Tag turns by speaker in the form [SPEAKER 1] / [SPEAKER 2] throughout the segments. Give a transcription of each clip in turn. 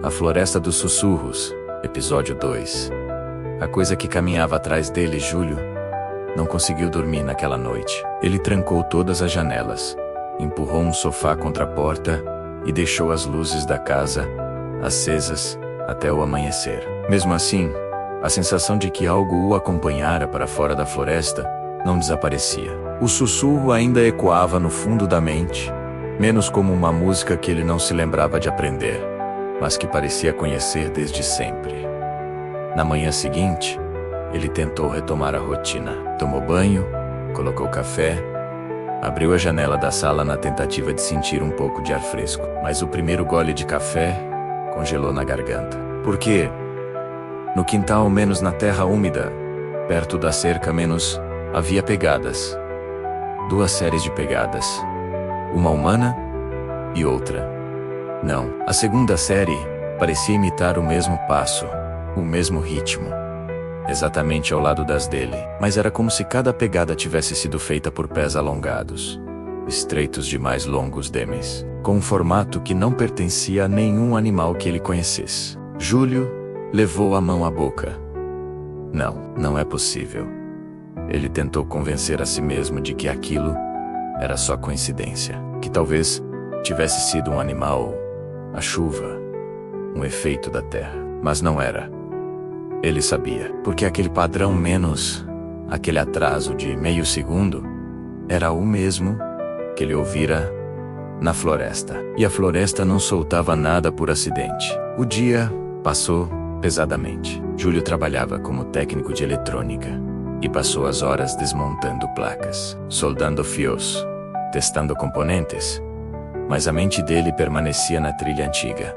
[SPEAKER 1] A Floresta dos Sussurros, episódio 2. A coisa que caminhava atrás dele, Júlio, não conseguiu dormir naquela noite. Ele trancou todas as janelas, empurrou um sofá contra a porta e deixou as luzes da casa acesas até o amanhecer. Mesmo assim, a sensação de que algo o acompanhara para fora da floresta não desaparecia. O sussurro ainda ecoava no fundo da mente, menos como uma música que ele não se lembrava de aprender, mas que parecia conhecer desde sempre. Na manhã seguinte, ele tentou retomar a rotina. Tomou banho, colocou café, abriu a janela da sala na tentativa de sentir um pouco de ar fresco. Mas o primeiro gole de café congelou na garganta. Por quê? No quintal, menos na terra úmida, perto da cerca, menos havia pegadas. 2 séries de pegadas. Uma humana e outra. Não. A segunda série parecia imitar o mesmo passo, o mesmo ritmo, exatamente ao lado das dele, mas era como se cada pegada tivesse sido feita por pés alongados, estreitos demais, longos demais, com um formato que não pertencia a nenhum animal que ele conhecesse. Júlio levou a mão à boca. Não é possível. Ele tentou convencer a si mesmo de que aquilo era só coincidência, que talvez tivesse sido um animal, a chuva, um efeito da terra, mas não era. Ele sabia, porque aquele padrão menos aquele atraso de meio segundo era o mesmo que ele ouvira na floresta. E a floresta não soltava nada por acidente. O dia passou pesadamente. Júlio trabalhava como técnico de eletrônica e passou as horas desmontando placas, soldando fios, testando componentes, mas a mente dele permanecia na trilha antiga.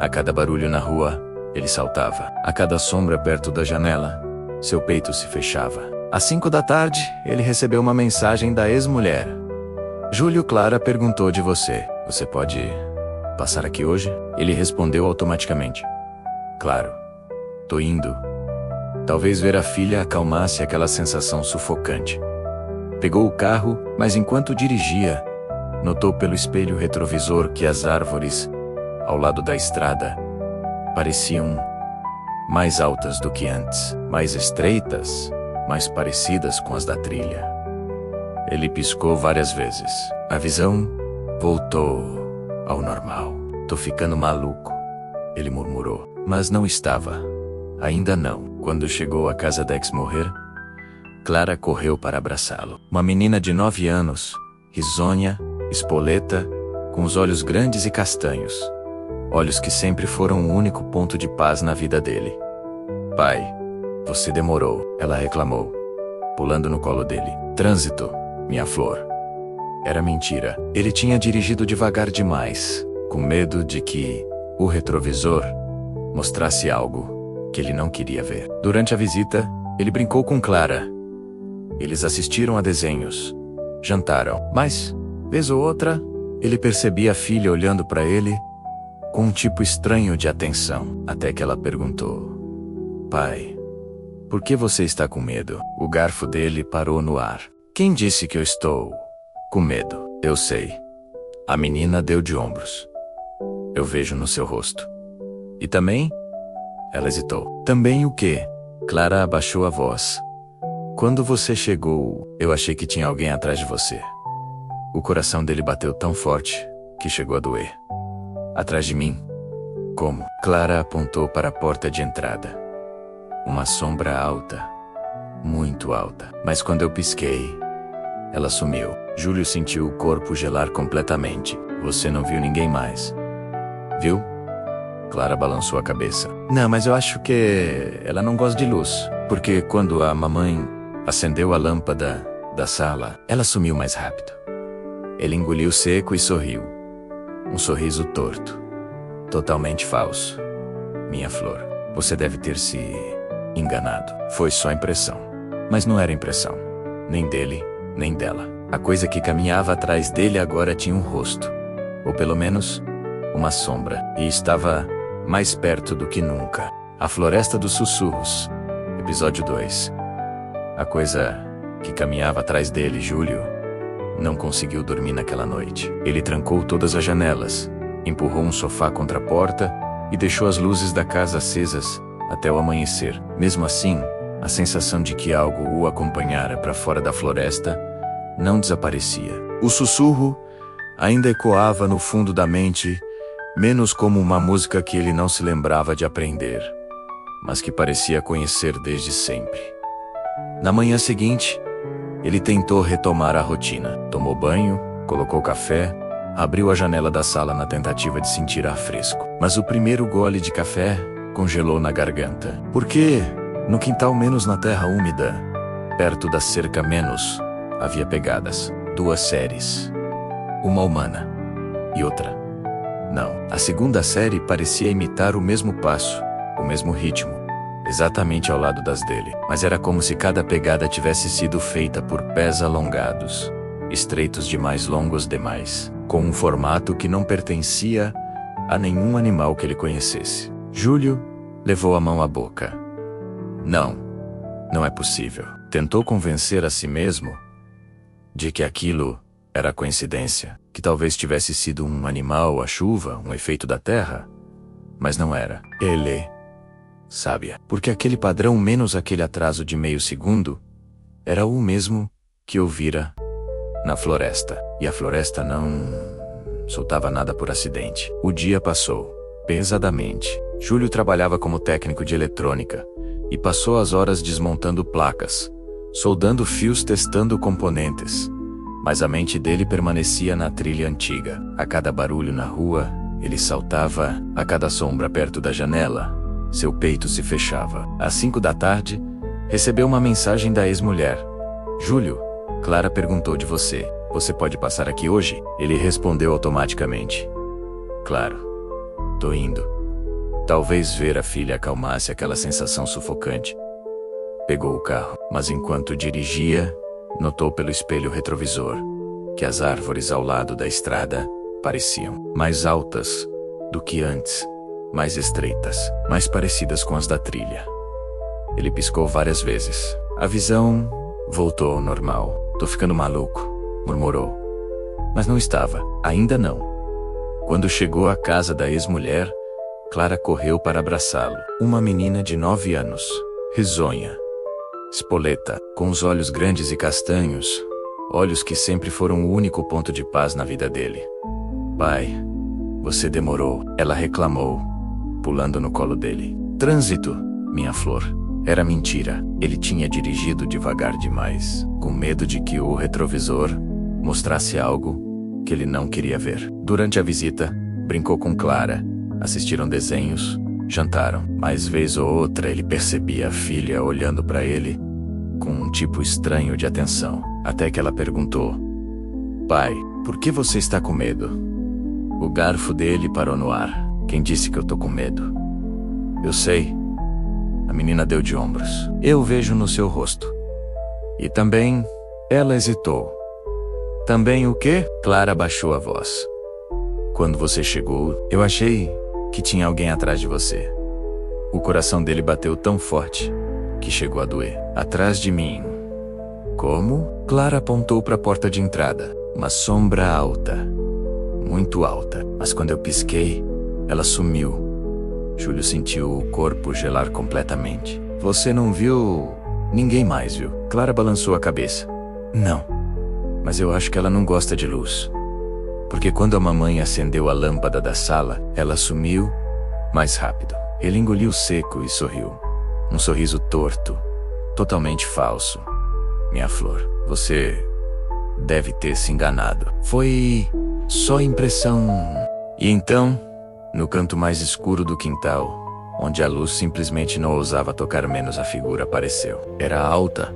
[SPEAKER 1] A cada barulho na rua, ele saltava. A cada sombra perto da janela, seu peito se fechava. Às 5 da tarde, ele recebeu uma mensagem da ex-mulher. Júlio, Clara perguntou de você. Você pode passar aqui hoje? Ele respondeu automaticamente. Claro. Tô indo. Talvez ver a filha acalmasse aquela sensação sufocante. Pegou o carro, mas enquanto dirigia, notou pelo espelho retrovisor que as árvores, ao lado da estrada, pareciam mais altas do que antes, mais estreitas, mais parecidas com as da trilha. Ele piscou várias vezes. A visão voltou ao normal. Tô ficando maluco, ele murmurou. Mas não estava. Ainda não. Quando chegou à casa da ex-mulher, Clara correu para abraçá-lo. Uma menina de 9 anos, risonha, espoleta, com os olhos grandes e castanhos. Olhos que sempre foram o único ponto de paz na vida dele. Pai, você demorou, ela reclamou, pulando no colo dele. Trânsito, minha flor. Era mentira. Ele tinha dirigido devagar demais, com medo de que o retrovisor mostrasse algo que ele não queria ver. Durante a visita, ele brincou com Clara. Eles assistiram a desenhos, jantaram, mas, vez ou outra, ele percebia a filha olhando para ele com um tipo estranho de atenção, até que ela perguntou: Pai, por que você está com medo? O garfo dele parou no ar. Quem disse que eu estou com medo? Eu sei. A menina deu de ombros. Eu vejo no seu rosto. E também? Ela hesitou. Também o quê? Clara abaixou a voz. Quando você chegou, eu achei que tinha alguém atrás de você. O coração dele bateu tão forte que chegou a doer. Atrás de mim? Como? Clara apontou para a porta de entrada. Uma sombra alta, muito alta. Mas quando eu pisquei, ela sumiu. Júlio sentiu o corpo gelar completamente. Você não viu ninguém mais? Viu? Clara balançou a cabeça. Não, mas eu acho que ela não gosta de luz. Porque quando a mamãe acendeu a lâmpada da sala, ela sumiu mais rápido. Ele engoliu seco e sorriu. Um sorriso torto. Totalmente falso. Minha flor, você deve ter se enganado. Foi só impressão. Mas não era impressão. Nem dele, nem dela. A coisa que caminhava atrás dele agora tinha um rosto. Ou pelo menos, uma sombra. E estava mais perto do que nunca. A Floresta dos Sussurros, episódio 2. A coisa que caminhava atrás dele, Júlio, não conseguiu dormir naquela noite. Ele trancou todas as janelas, empurrou um sofá contra a porta e deixou as luzes da casa acesas até o amanhecer. Mesmo assim, a sensação de que algo o acompanhara para fora da floresta não desaparecia. O sussurro ainda ecoava no fundo da mente, menos como uma música que ele não se lembrava de aprender, mas que parecia conhecer desde sempre. Na manhã seguinte, ele tentou retomar a rotina. Tomou banho, colocou café, abriu a janela da sala na tentativa de sentir ar fresco. Mas o primeiro gole de café congelou na garganta. Porque, no quintal menos na terra úmida, perto da cerca menos, havia pegadas. 2 séries. Uma humana. E outra. Não. A segunda série parecia imitar o mesmo passo, o mesmo ritmo, exatamente ao lado das dele. Mas era como se cada pegada tivesse sido feita por pés alongados, estreitos demais, longos demais, com um formato que não pertencia a nenhum animal que ele conhecesse. Júlio levou a mão à boca. Não é possível. Tentou convencer a si mesmo de que aquilo era coincidência, que talvez tivesse sido um animal, a chuva, um efeito da terra, mas não era. Ele sabia, porque aquele padrão menos aquele atraso de meio segundo era o mesmo que ouvira na floresta. E a floresta não soltava nada por acidente. O dia passou pesadamente. Júlio trabalhava como técnico de eletrônica e passou as horas desmontando placas, soldando fios, testando componentes. Mas a mente dele permanecia na trilha antiga. A cada barulho na rua, ele saltava. A cada sombra perto da janela, seu peito se fechava. Às 5 da tarde, recebeu uma mensagem da ex-mulher. Júlio, Clara perguntou de você. Você pode passar aqui hoje? Ele respondeu automaticamente. Claro. Tô indo. Talvez ver a filha acalmasse aquela sensação sufocante. Pegou o carro, mas enquanto dirigia, notou pelo espelho retrovisor que as árvores ao lado da estrada pareciam mais altas do que antes, mais estreitas, mais parecidas com as da trilha. Ele piscou várias vezes. A visão voltou ao normal. Tô ficando maluco, murmurou. Mas não estava, ainda não. Quando chegou à casa da ex-mulher, Clara correu para abraçá-lo. Uma menina de 9 anos, risonha, espoleta, com os olhos grandes e castanhos, olhos que sempre foram o único ponto de paz na vida dele. Pai, você demorou, ela reclamou, pulando no colo dele. Trânsito, minha flor. Era mentira. Ele tinha dirigido devagar demais, com medo de que o retrovisor mostrasse algo que ele não queria ver. Durante a visita, brincou com Clara, assistiram desenhos, jantaram. Mais vez ou outra ele percebia a filha olhando para ele com um tipo estranho de atenção, até que ela perguntou: Pai, por que você está com medo? O garfo dele parou no ar. Quem disse que eu tô com medo? Eu sei. A menina deu de ombros. Eu vejo no seu rosto. E também, ela hesitou. Também o quê? Clara baixou a voz. Quando você chegou, eu achei que tinha alguém atrás de você. O coração dele bateu tão forte que chegou a doer. Atrás de mim. Como? Clara apontou para a porta de entrada. Uma sombra alta. Muito alta. Mas quando eu pisquei, ela sumiu. Júlio sentiu o corpo gelar completamente. Você não viu? Ninguém mais viu. Clara balançou a cabeça. Não. Mas eu acho que ela não gosta de luz. Porque quando a mamãe acendeu a lâmpada da sala, ela sumiu mais rápido. Ele engoliu seco e sorriu. Um sorriso torto, totalmente falso. Minha flor, você deve ter se enganado. Foi só impressão. E então, no canto mais escuro do quintal, onde a luz simplesmente não ousava tocar menos, a figura apareceu. Era alta,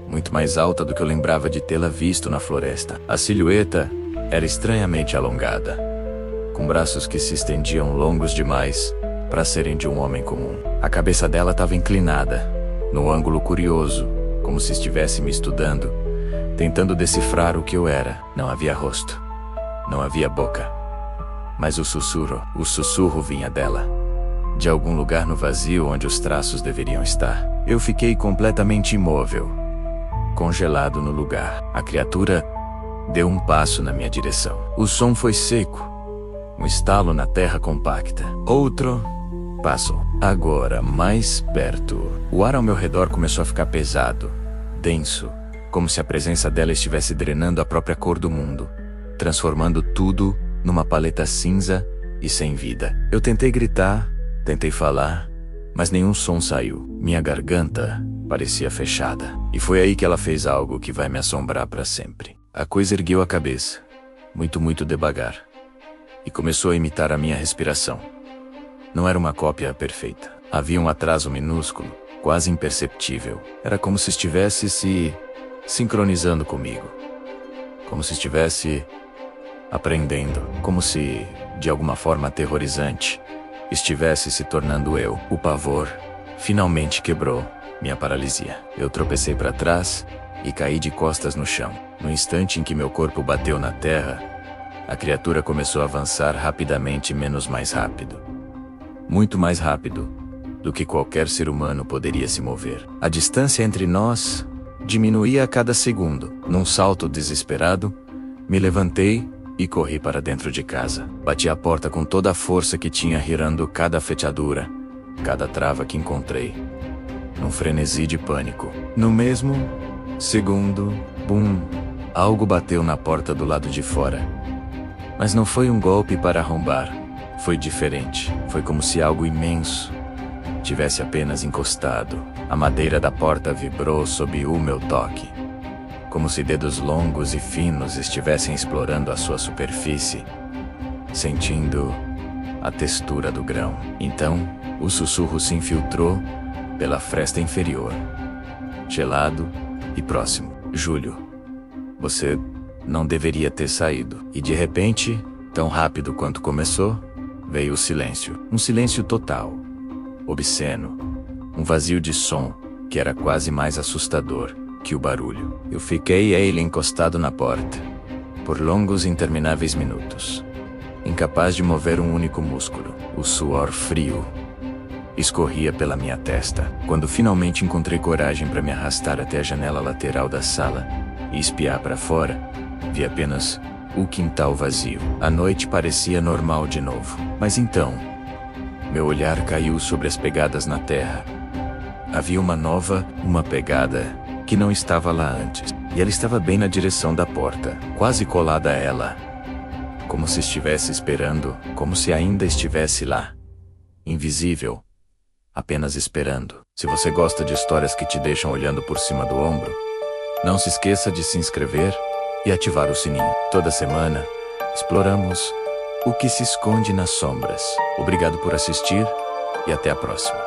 [SPEAKER 1] muito mais alta do que eu lembrava de tê-la visto na floresta. A silhueta era estranhamente alongada, com braços que se estendiam longos demais para serem de um homem comum. A cabeça dela estava inclinada, num ângulo curioso, como se estivesse me estudando, tentando decifrar o que eu era. Não havia rosto, não havia boca, mas o sussurro vinha dela, de algum lugar no vazio onde os traços deveriam estar. Eu fiquei completamente imóvel, congelado no lugar. A criatura deu um passo na minha direção. O som foi seco, Um estalo na terra compacta. Outro passo. Agora, mais perto. O ar ao meu redor começou a ficar pesado, denso, como se a presença dela estivesse drenando a própria cor do mundo, transformando tudo numa paleta cinza e sem vida. Eu tentei gritar, tentei falar, mas nenhum som saiu. Minha garganta parecia fechada. E foi aí que ela fez algo que vai me assombrar para sempre. A coisa ergueu a cabeça, muito devagar, e começou a imitar a minha respiração. Não era uma cópia perfeita. Havia um atraso minúsculo, quase imperceptível. Era como se estivesse se sincronizando comigo. Como se estivesse aprendendo. Como se, de alguma forma aterrorizante, estivesse se tornando eu. O pavor finalmente quebrou minha paralisia. Eu tropecei para trás e caí de costas no chão. No instante em que meu corpo bateu na terra, a criatura começou a avançar rapidamente, mais rápido. Muito mais rápido do que qualquer ser humano poderia se mover. A distância entre nós diminuía a cada segundo. Num salto desesperado, me levantei e corri para dentro de casa. Bati a porta com toda a força que tinha, rirando cada fechadura, cada trava que encontrei, num frenesi de pânico. No mesmo segundo, bum, algo bateu na porta do lado de fora. Mas não foi um golpe para arrombar. Foi diferente. Foi como se algo imenso tivesse apenas encostado. A madeira da porta vibrou sob o meu toque, como se dedos longos e finos estivessem explorando a sua superfície, sentindo a textura do grão. Então, o sussurro se infiltrou pela fresta inferior, gelado e próximo. Júlio, você não deveria ter saído. E de repente, tão rápido quanto começou, veio o silêncio. Um silêncio total, obsceno, um vazio de som que era quase mais assustador que o barulho. Eu fiquei ele encostado na porta, por longos e intermináveis minutos, incapaz de mover um único músculo. O suor frio escorria pela minha testa. Quando finalmente encontrei coragem para me arrastar até a janela lateral da sala e espiar para fora, vi apenas o quintal vazio. A noite parecia normal de novo. Mas então, meu olhar caiu sobre as pegadas na terra. Havia uma pegada que não estava lá antes. E ela estava bem na direção da porta, quase colada a ela. Como se estivesse esperando, como se ainda estivesse lá. Invisível, apenas esperando. Se você gosta de histórias que te deixam olhando por cima do ombro, não se esqueça de se inscrever e ativar o sininho. Toda semana, exploramos o que se esconde nas sombras. Obrigado por assistir e até a próxima.